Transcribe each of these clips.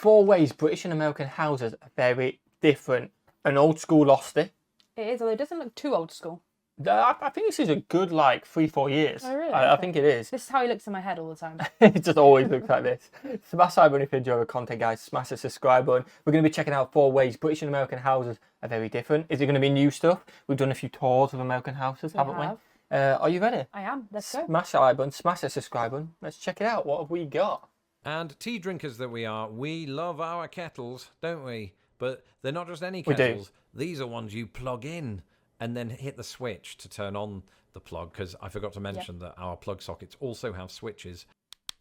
4 ways British and American houses are very different. An old school lost it. It is, although it doesn't look too old school. I think this is a good, like, 3-4 years. Oh, really? I Okay. think it is. This is how he looks in my head all the time. It just always looks like this. Smash that button if you enjoy the content, guys. Smash the subscribe button. We're going to be checking out 4 ways British and American houses are very different. Is it going to be new stuff? We've done a few tours of American houses, haven't we? Are you ready? I am. Let's go. Smash that like button. Smash the subscribe button. Let's check it out. What have we got? And tea drinkers that we are, we love our kettles, don't we? But they're not just any kettles. These are ones you plug in and then hit the switch to turn on the plug, because I forgot to mention that our plug sockets also have switches.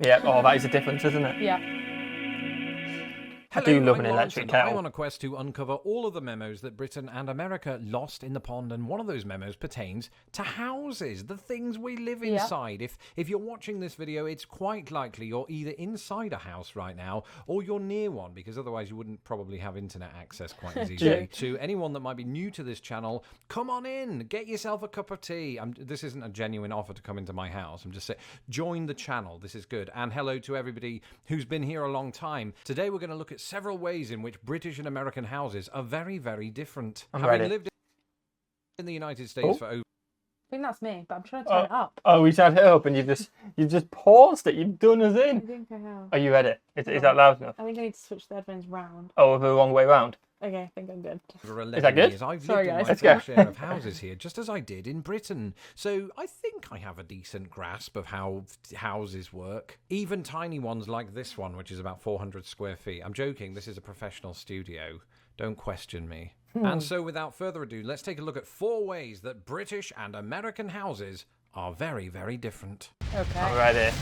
Yeah, oh, that is a difference, isn't it? Yeah. I do love an electric kettle. I'm on a quest to uncover all of the memos that Britain and America lost in the pond, and one of those memos pertains to houses, the things we live inside. If you're watching this video, it's quite likely you're either inside a house right now or you're near one, because otherwise you wouldn't probably have internet access quite as easily. To anyone that might be new to this channel, come on in, get yourself a cup of tea. This isn't a genuine offer to come into my house. I'm just saying, join the channel. This is good. And hello to everybody who's been here a long time. Today we're going to look at several ways in which British and American houses are very, very different. Having lived in the United States for over... I think that's me, but I'm trying to turn it up. Oh, we had it up and you just paused it. You've done us in. I think I have. Are you ready? Is that loud enough? I think I need to switch the headphones round. Oh, the wrong way round. Okay, I think I'm good. Is that good? I've Sorry, lived in guys. my fair share of houses here, just as I did in Britain. So I think I have a decent grasp of how houses work. Even tiny ones like this one, which is about 400 square feet. I'm joking, this is a professional studio. Don't question me. And so without further ado, let's take a look at 4 ways that British and American houses are very, very different. Okay. I'm ready.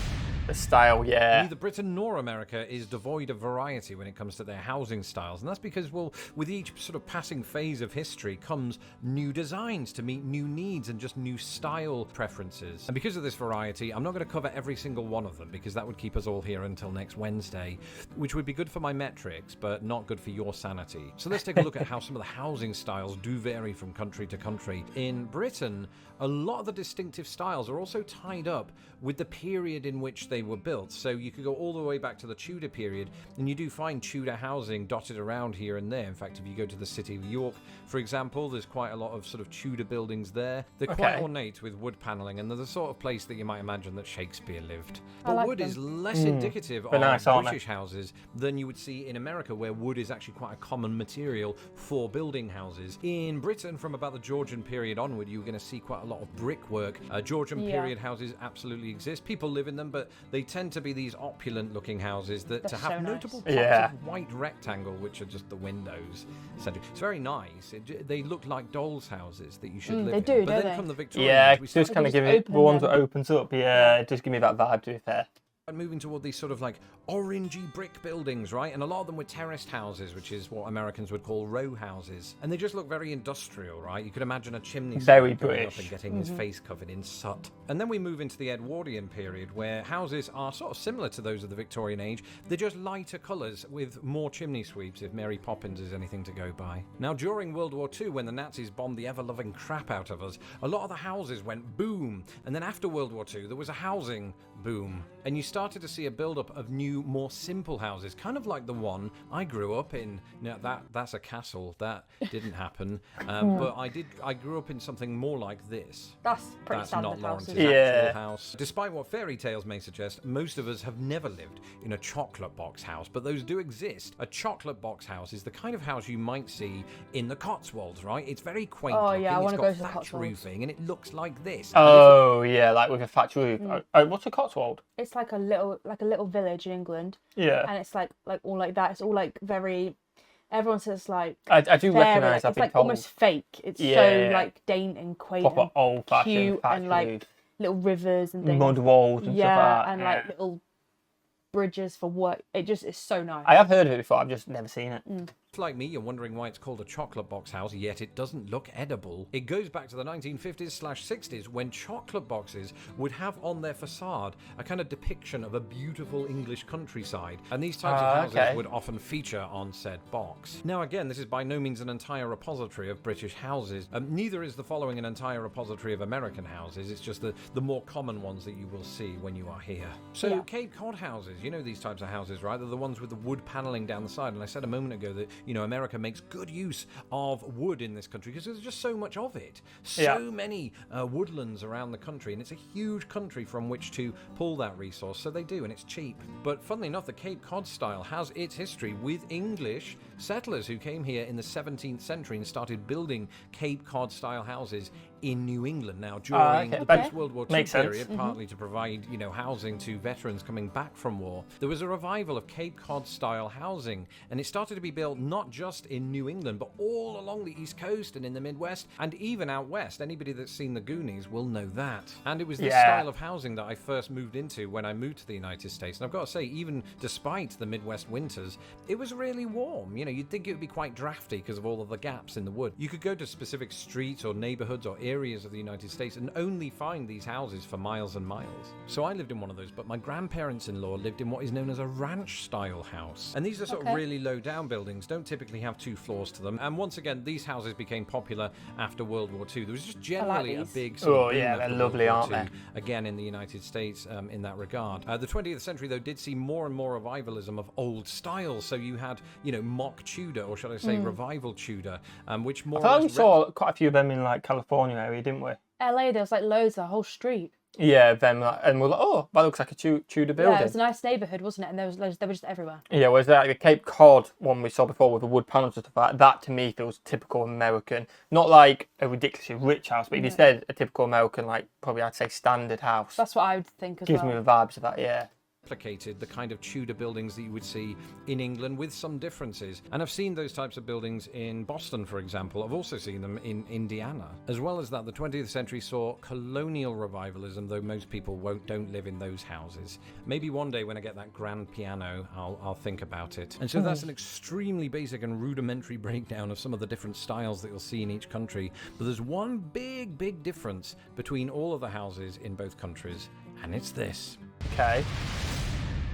The style, yeah. Neither Britain nor America is devoid of variety when it comes to their housing styles, and that's because, well, with each sort of passing phase of history comes new designs to meet new needs and just new style preferences. And because of this variety, I'm not going to cover every single one of them, because that would keep us all here until next Wednesday, which would be good for my metrics, but not good for your sanity. So let's take a look at how some of the housing styles do vary from country to country. In Britain, a lot of the distinctive styles are also tied up with the period in which they were built. So you could go all the way back to the Tudor period, and you do find Tudor housing dotted around here and there. In fact, if you go to the city of York, for example, there's quite a lot of sort of Tudor buildings there. They're quite ornate with wood paneling, and they're the sort of place that you might imagine that Shakespeare lived. But wood is less indicative of British houses than you would see in America, where wood is actually quite a common material for building houses. In Britain, from about the Georgian period onward, you're going to see quite a lot of brickwork. Georgian period houses absolutely exist. People live in them, but they tend to be these opulent looking houses that to have notable plots of white rectangle, which are just the windows. It's very nice. They look like dolls' houses that you should live in. They do, but then don't from the they? Victorian age, we just kind of give it the ones that opens up. Yeah, just give me that vibe, to be fair. And moving toward these sort of like orangey brick buildings, right? And a lot of them were terraced houses, which is what Americans would call row houses. And they just look very industrial, right? You could imagine a chimney very going British. up and getting his face covered in soot. And then we move into the Edwardian period, where houses are sort of similar to those of the Victorian age. They're just lighter colours with more chimney sweeps, if Mary Poppins is anything to go by. Now, during World War II, when the Nazis bombed the ever-loving crap out of us, a lot of the houses went boom. And then after World War II, there was a housing boom. And you started to see a build-up of new, more simple houses, kind of like the one I grew up in. Now, that's a castle. That didn't happen. But I grew up in something more like this. That's pretty That's standard not Lawrence's houses. actual house. Despite what fairy tales may suggest, most of us have never lived in a chocolate box house, but those do exist. A chocolate box house is the kind of house you might see in the Cotswolds, right? It's very quaint. Oh, yeah, I want to go to the thatch Cotswolds. roofing, and it looks like this. Oh, yeah, like with a thatch roof. What's a Cotswold? It's like a little village in England. Yeah. And it's like all like that. It's all like very. Everyone says like. I do recognise. It's like almost fake. It's so like dainty and quaint proper and old-fashioned cute thatch and like roof. little rivers and things. Mud walls and stuff like that. and like little bridges for work. It just is so nice. I have heard of it before. I've just never seen it. If, like me, you're wondering why it's called a chocolate box house, yet it doesn't look edible. It goes back to the 1950s/60s when chocolate boxes would have on their facade a kind of depiction of a beautiful English countryside, and these types of houses would often feature on said box. Now again, this is by no means an entire repository of British houses. Neither is the following an entire repository of American houses. It's just the more common ones that you will see when you are here. So Cape Cod houses, houses. You know these types of houses, right? They're the ones with the wood paneling down the side. And I said a moment ago that, America makes good use of wood in this country because there's just so much of it. So many woodlands around the country, and it's a huge country from which to pull that resource. So they do, and it's cheap. But funnily enough, the Cape Cod style has its history with English settlers who came here in the 17th century and started building Cape Cod style houses in New England. Now, during the post-World War II period, partly to provide, housing to veterans coming back from war, there was a revival of Cape Cod-style housing, and it started to be built not just in New England, but all along the East Coast and in the Midwest, and even out west. Anybody that's seen the Goonies will know that. And it was this style of housing that I first moved into when I moved to the United States. And I've got to say, even despite the Midwest winters, it was really warm. You'd think it would be quite drafty because of all of the gaps in the wood. You could go to specific streets or neighborhoods or areas of the United States and only find these houses for miles and miles. So I lived in one of those, but my grandparents-in-law lived in what is known as a ranch-style house. And these are sort of really low-down buildings, don't typically have 2 floors to them. And once again, these houses became popular after World War II. There was just generally a big sort of boom they're lovely, aren't they? Again, in the United States, in that regard. The 20th century, though, did see more and more revivalism of old styles. So you had, mock Tudor, or should I say revival Tudor, which more I thought we saw quite a few of them in like California area, didn't we? LA, there was like loads, the whole street. Yeah, them, and we're like, oh, that looks like a Tudor building. Yeah, it was a nice neighbourhood, wasn't it? And there was loads, they were just everywhere. Yeah, whereas like the Cape Cod one we saw before with the wood panels and stuff like that, that to me feels typical American. Not like a ridiculously rich house, but if you said a typical American, like probably I'd say standard house. That's what I would think as well. Gives me the vibes of that, yeah. Replicated the kind of Tudor buildings that you would see in England with some differences. And I've seen those types of buildings in Boston, for example. I've also seen them in Indiana. As well as that, the 20th century saw colonial revivalism, though most people don't live in those houses. Maybe one day when I get that grand piano, I'll think about it. And so that's an extremely basic and rudimentary breakdown of some of the different styles that you'll see in each country. But there's one big difference between all of the houses in both countries, and it's this. Okay.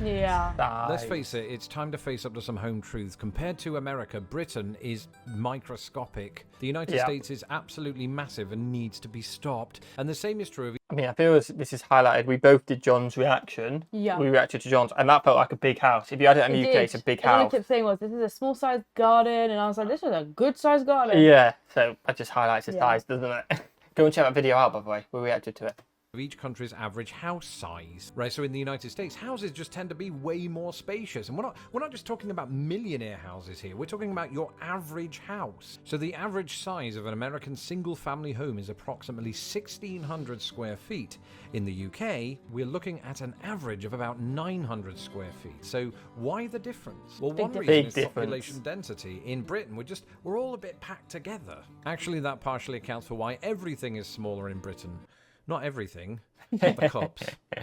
Yeah. Let's face it, it's time to face up to some home truths. Compared to America, Britain is microscopic. The United States is absolutely massive and needs to be stopped. And the same is true of... I mean, I feel this is highlighted. We both did John's reaction. Yeah. We reacted to John's, and that felt like a big house. If you had it in the UK, it's a big house. All I kept saying was, this is a small-sized garden, and I was like, this is a good-sized garden. Yeah, so that just highlights the size, doesn't it? Go and check that video out, by the way. We reacted to it. Of each country's average house size, right? So in the United States, houses just tend to be way more spacious, and we're not just talking about millionaire houses here. We're talking about your average house. So the average size of an American single-family home is approximately 1,600 square feet. In the UK, we're looking at an average of about 900 square feet. So why the difference? Well, one reason is population density. In Britain, we're all a bit packed together. Actually, that partially accounts for why everything is smaller in Britain. Not everything, not the cups.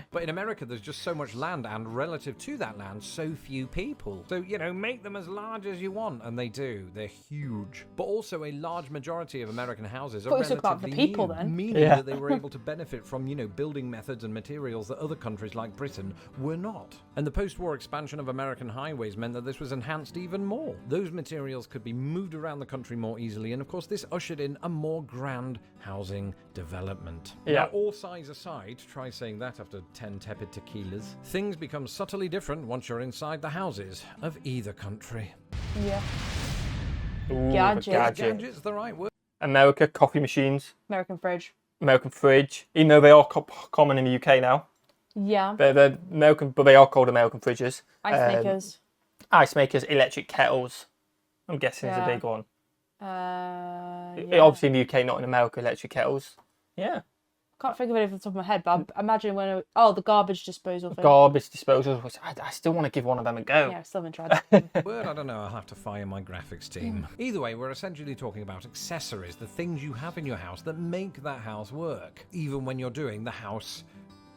But in America, there's just so much land, and relative to that land, so few people. So, make them as large as you want, and they do. They're huge. But also, a large majority of American houses are relatively people, new, then. meaning that they were able to benefit from, building methods and materials that other countries like Britain were not. And the post-war expansion of American highways meant that this was enhanced even more. Those materials could be moved around the country more easily, and of course, this ushered in a more grand housing development. Now, all size aside, try saying that after 10 tepid tequilas, things become subtly different once you're inside the houses of either country. Yeah. Ooh, Gadget's the right word. America, coffee machines. American fridge. American fridge. Even though they are common in the UK now. Yeah. They're American, but they are called American fridges. Ice makers. Ice makers, electric kettles. I'm guessing is a big one. Obviously in the UK, not in America, electric kettles. Yeah. Can't think of it off the top of my head, but I imagine the garbage disposal thing. Garbage disposal. I still want to give one of them a go. Yeah, I still haven't tried that. Word, I don't know. I'll have to fire my graphics team. Either way, we're essentially talking about accessories, the things you have in your house that make that house work, even when you're doing the house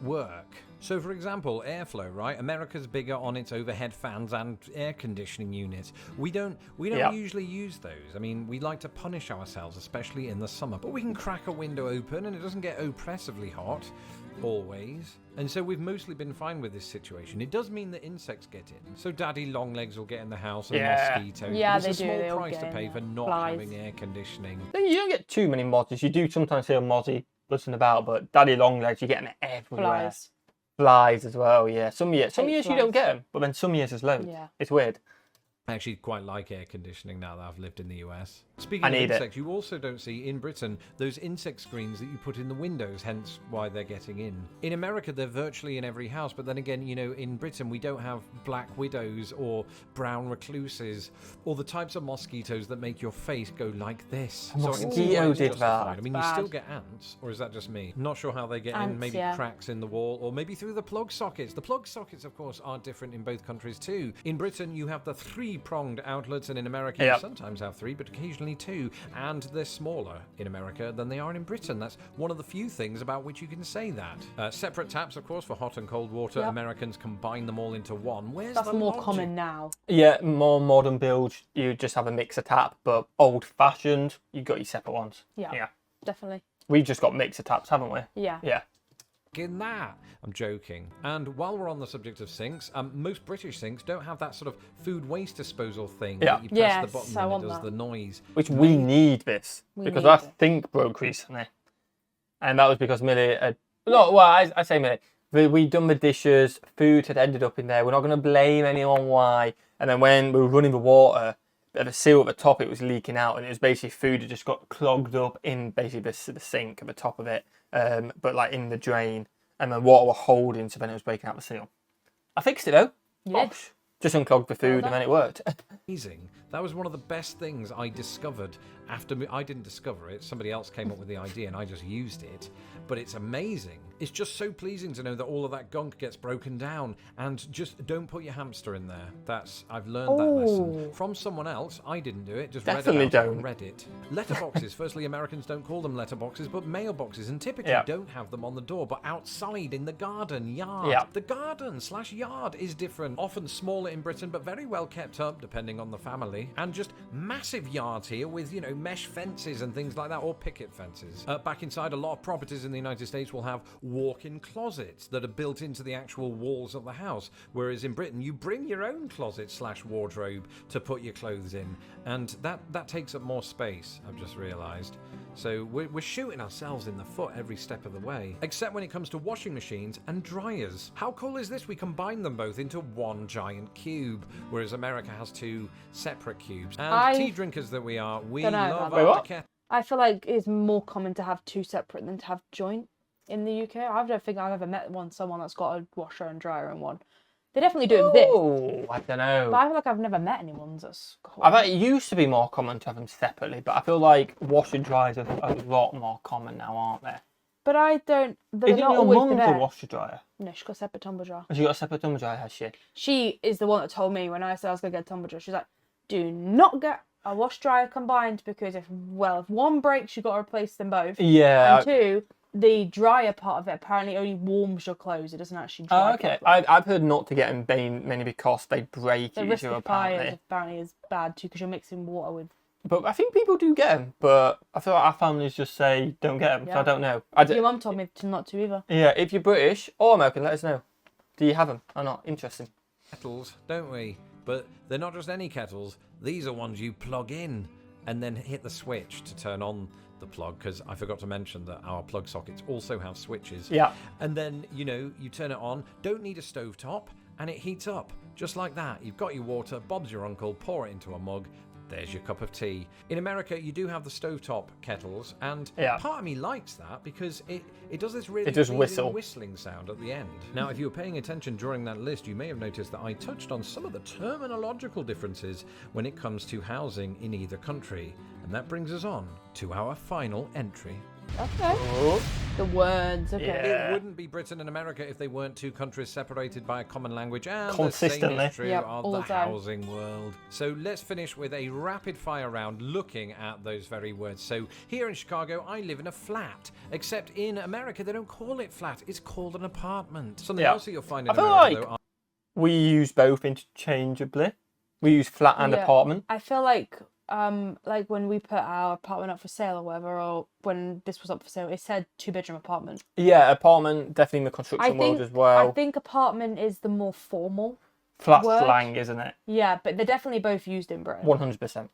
work. So, for example, airflow, right? America's bigger on its overhead fans and air conditioning units. We don't usually use those. I mean, we like to punish ourselves, especially in the summer. But we can crack a window open and it doesn't get oppressively hot, always. And so we've mostly been fine with this situation. It does mean that insects get in. So daddy longlegs will get in the house and mosquitoes. Yeah, they do. It's a small price to in, pay for not flies. having air conditioning. You don't get too many mozzies. You do sometimes hear a mozzie buzzing about, but daddy longlegs, you're getting it everywhere. Flies. Flies as well, yeah. Some years you flies. don't get them, but then some years there's loads. Yeah. It's weird. I actually quite like air conditioning now that I've lived in the US. Speaking I of need it. insects, you also don't see in Britain those insect screens that you put in the windows, hence why they're getting in. In America, they're virtually in every house, but then again, you know, in Britain, we don't have black widows or brown recluses or the types of mosquitoes that make your face go like this. A So I can see why mosquito it's did justified. that. I mean, Bad. you still get ants, or is that just me? Not sure how they get in. Ants, Maybe yeah. cracks in the wall, or maybe through the plug sockets. The plug sockets, of course, are different in both countries too. In Britain, you have the three-pronged outlets, and in America, you sometimes have three, but occasionally two. And they're smaller in America than they are in Britain. That's one of the few things about which you can say that. Separate taps, of course, for hot and cold water. Yep. Americans combine them all into one. Where's That's the more logic? common now. Yeah, more modern builds, you just have a mixer tap, but old-fashioned, you got your separate ones. Yeah. Definitely. We've just got mixer taps, haven't we? Yeah. Yeah. In that. I'm joking. And while we're on the subject of sinks, most British sinks don't have that sort of food waste disposal thing that you press Yes, the button I and want it does that. the noise. Which we need this. We because need our it. sink broke recently. And that was because Millie had... No, well, I say Millie. We'd done the dishes, food had ended up in there. We're not going to blame anyone why. And then when we were running the water, the seal at the top, it was leaking out. And it was basically food that just got clogged up in basically the sink at the top of it. But like in the drain. And the water were holding, so then it was breaking out the seal. I fixed it though. Yeah. Bosh. Just unclogged the food and then it worked. Amazing. That was one of the best things I discovered after I didn't discover it. Somebody else came up with the idea and I just used it. But it's amazing. It's just so pleasing to know that all of that gunk gets broken down. And just don't put your hamster in there. I've learned that lesson from someone else. I didn't do it. Just Definitely read it out on don't. Reddit. Letterboxes. Firstly, Americans don't call them letterboxes, but mailboxes, and typically don't have them on the door, but outside in the garden, yard. Yeah. The garden/yard is different. Often smaller in Britain, but very well kept up, depending on the family. And just massive yards here with, you know, mesh fences and things like that, or picket fences. Back inside, a lot of properties in the United States will have walk-in closets that are built into the actual walls of the house, whereas in Britain, you bring your own closet/wardrobe to put your clothes in, and that takes up more space, I've just realised. So we're shooting ourselves in the foot every step of the way, except when it comes to washing machines and dryers. How cool is this? We combine them both into one giant cube, whereas America has two separate cubes. And tea drinkers that we are, we Don't know love about our that. kettle. I feel like it's more common to have two separate than to have joint in the UK. I don't think I've ever met someone that's got a washer and dryer in one. They definitely do exist, Oh, I don't know. but I feel like I've never met anyone that's got I bet it used to be more common to have them separately, but I feel like washer dryers are a lot more common now, aren't they? But I don't. They're Isn't not your always mum the a best. washer dryer? No, she's got a separate tumble dryer. Has she got a separate tumble dryer, has she? She is the one that told me when I said I was going to get a tumble dryer. She's like, do not get a wash dryer combined because if one breaks, you've got to replace them both. Yeah. And two, the dryer part of it apparently only warms your clothes. It doesn't actually dry. Oh, okay. I've heard not to get them mainly because they break The risk easier, of fires apparently. apparently is bad too because you're mixing water with. But I think people do get them, but I feel like our families just say don't get them, so I Yeah. don't know. Your mum told me not to either. Yeah, if you're British or American, let us know. Do you have them or not? Interesting. Kettles, don't we? But they're not just any kettles. These are ones you plug in and then hit the switch to turn on the plug, because I forgot to mention that our plug sockets also have switches. Yeah. And then, you know, you turn it on, don't need a stovetop, and it heats up. Just like that. You've got your water, Bob's your uncle, pour it into a mug. There's your cup of tea. In America, you do have the stovetop kettles, and part of me likes that because it does this really pleasing whistling sound at the end. Now, if you were paying attention during that list, you may have noticed that I touched on some of the terminological differences when it comes to housing in either country. And that brings us on to our final entry. Okay. Oh. The words, okay. Yeah. It wouldn't be Britain and America if they weren't two countries separated by a common language, and Consistently. the same is true Yep, of all the the time. housing world. So let's finish with a rapid fire round looking at those very words. So here in Chicago, I live in a flat, except in America they don't call it flat, it's called an apartment. Something else that you'll find in I feel America, like though, we use both interchangeably. We use flat and apartment. I feel like when we put our apartment up for sale or whatever, or when this was up for sale, it said 2-bedroom apartment. Yeah, apartment, definitely in the construction world as well. I think apartment is the more formal Flat word. slang, isn't it? Yeah, but they're definitely both used in Britain. 100%.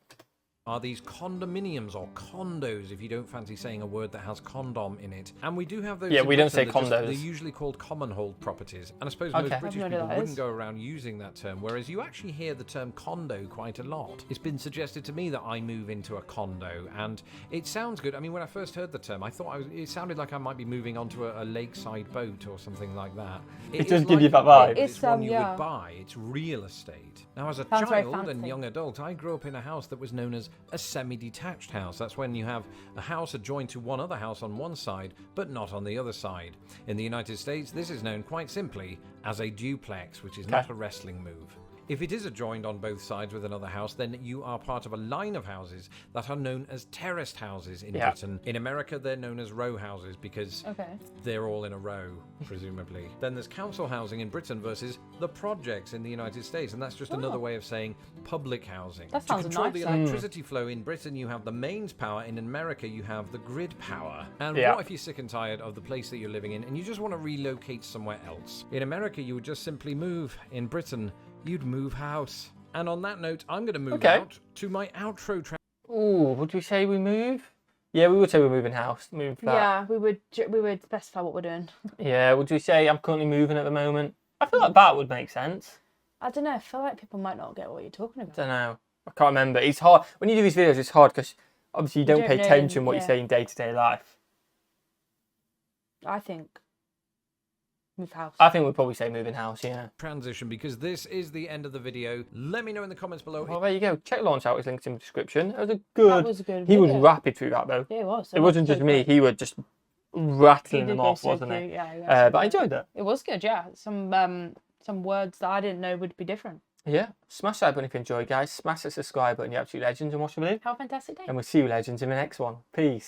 are these condominiums, or condos, if you don't fancy saying a word that has condom in it. And we do have those. Yeah, in we don't say Britain. condos. They're usually called common hold properties. And I suppose Okay. most I've British no idea people what that wouldn't is. go around using that term, whereas you actually hear the term condo quite a lot. It's been suggested to me that I move into a condo, and it sounds good. I mean, when I first heard the term, I thought it sounded like I might be moving onto a lakeside boat or something like that. It does is give you like that a boat, vibe. but It's one you yeah. would buy. It's real estate. Now, as a Sounds very child and fancy. young adult, I grew up in a house that was known as a semi-detached house. That's when you have a house adjoined to one other house on one side, but not on the other side. In the United States, this is known quite simply as a duplex, which is not a wrestling move. If it is adjoined on both sides with another house, then you are part of a line of houses that are known as terraced houses in Britain. In America, they're known as row houses because they're all in a row, presumably. Then there's council housing in Britain versus the projects in the United States, and that's just another way of saying public housing. That To sounds control nice, the though. electricity flow in Britain, you have the mains power. In America, you have the grid power. And Yeah. what if you're sick and tired of the place that you're living in and you just want to relocate somewhere else? In America, you would just simply move. In Britain, you'd move house. And on that note, I'm going to move out to my outro track. Ooh, would we say we move? Yeah, we would say we're moving house. Move that. Yeah, we would specify what we're doing. Yeah, would we say I'm currently moving at the moment? I feel like that would make sense. I don't know. I feel like people might not get what you're talking about. Don't know. I can't remember. It's hard. When you do these videos, it's hard because obviously you don't pay know, attention what you yeah. say in day-to-day life. I think move house. I think we'd probably say moving house, yeah. Transition, because this is the end of the video. Let me know in the comments below. Well, there you go. Check launch out. His link's in the description. It was a good... That was a good He was video. rapid through that, though. Yeah, it was. It wasn't just me. He was just rattling them off, wasn't he? Yeah, But I enjoyed that. It was good, yeah. Some words that I didn't know would be different. Yeah. Smash that button if you enjoyed, guys. Smash the subscribe button. You're absolute legends and watch the video. Have a fantastic day. And we'll see you legends in the next one. Peace.